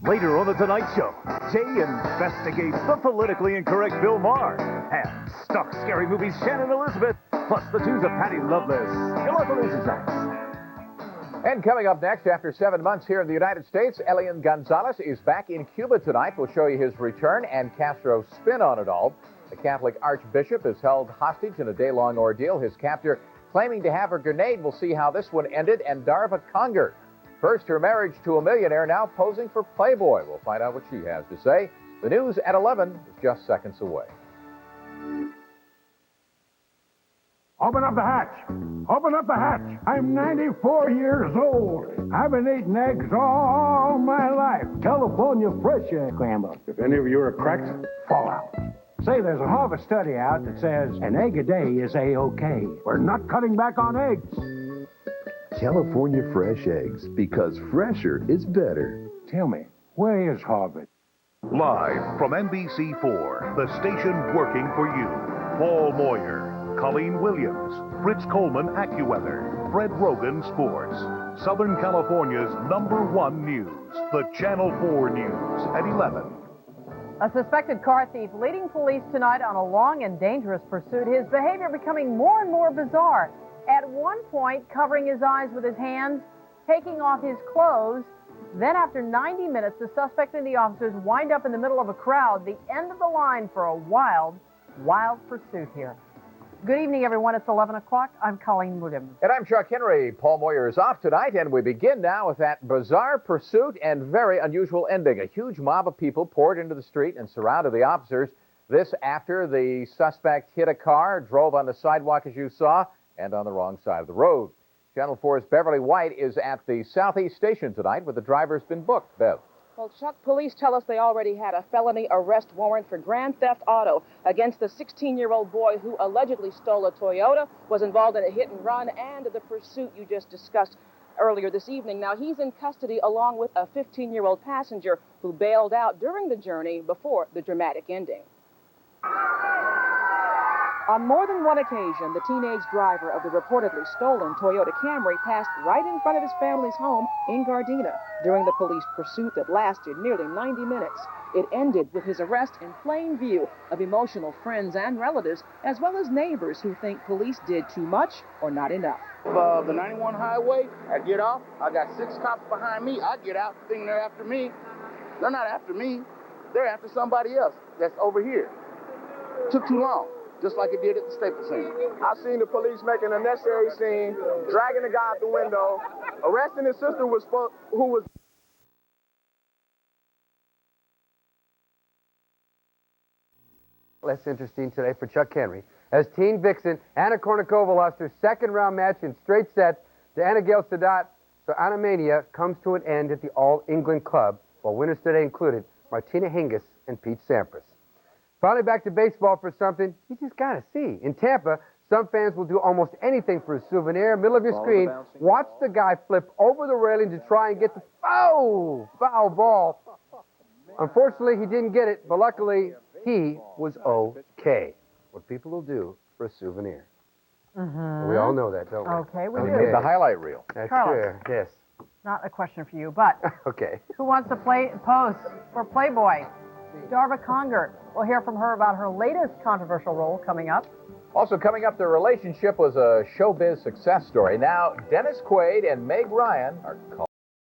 Later on The Tonight Show, Jay investigates the politically incorrect Bill Maher and Stuck Scary Movie's Shannon Elizabeth, plus the twos of Patty Loveless. Your local news is next. And coming up next, after 7 months here in the United States, Elian Gonzalez is back in Cuba tonight. We'll show you his return and Castro's spin on it all. The Catholic Archbishop is held hostage in a day-long ordeal. His captor claiming to have a grenade. We'll see how this one ended. And Darva Conger, first her marriage to a millionaire, now posing for Playboy. We'll find out what she has to say. The news at 11 is just seconds away. Open up the hatch. Open up the hatch. I'm 94 years old. I've been eating eggs all my life. California fresh egg scramble. If any of you are cracked, fall out. Say, there's a Harvard study out that says an egg a day is A-OK. We're not cutting back on eggs. California fresh eggs, because fresher is better. Tell me, where is Harvard? Live from NBC4, the station working for you. Paul Moyer, Colleen Williams, Fritz Coleman AccuWeather, Fred Rogan Sports. Southern California's #1 news, the Channel 4 News at 11. A suspected car thief leading police tonight on a long and dangerous pursuit. His behavior becoming more and more bizarre. At one point, covering his eyes with his hands, taking off his clothes. Then after 90 minutes, the suspect and the officers wind up in the middle of a crowd, the end of the line for a wild, wild pursuit here. Good evening, everyone. It's 11 o'clock. I'm Colleen Williams. And I'm Chuck Henry. Paul Moyer is off tonight, and we begin now with that bizarre pursuit and very unusual ending. A huge mob of people poured into the street and surrounded the officers. This after the suspect hit a car, drove on the sidewalk, as you saw, and on the wrong side of the road. Channel 4's Beverly White is at the Southeast Station tonight, where the driver's been booked. Bev. Well, Chuck, police tell us they already had a felony arrest warrant for grand theft auto against the 16-year-old boy who allegedly stole a Toyota, was involved in a hit and run, and the pursuit you just discussed earlier this evening. Now, he's in custody along with a 15-year-old passenger who bailed out during the journey before the dramatic ending. On more than one occasion, the teenage driver of the reportedly stolen Toyota Camry passed right in front of his family's home in Gardena during the police pursuit that lasted nearly 90 minutes. It ended with his arrest in plain view of emotional friends and relatives, as well as neighbors who think police did too much or not enough. The 91 highway, I get off, I got 6 cops behind me, I get out thinking they're after me. They're not after me, they're after somebody else that's over here. Took too long. Just like it did at the Staples Center. I seen the police making a necessary scene, dragging the guy out the window, arresting his sister who was... Less interesting today for Chuck Henry, as teen vixen Anna Kournikova lost her second-round match in straight sets to Anna Gail Sadat, so Anna Mania comes to an end at the All-England Club, while winners today included Martina Hingis and Pete Sampras. Finally back to baseball for something you just got to see. In Tampa, some fans will do almost anything for a souvenir. Middle of your screen, watch the guy flip over the railing to try and get the foul ball. Unfortunately, he didn't get it, but luckily, he was okay. What people will do for a souvenir. We all know that, don't we? Okay, we Okay, do. the highlight reel. That's Carlos. true, yes. Not a question for you, but Okay. who wants to pose for Playboy? Darva Conger. We'll hear from her about her latest controversial role coming up. Also coming up, their relationship was a showbiz success story. Now, Dennis Quaid and Meg Ryan are called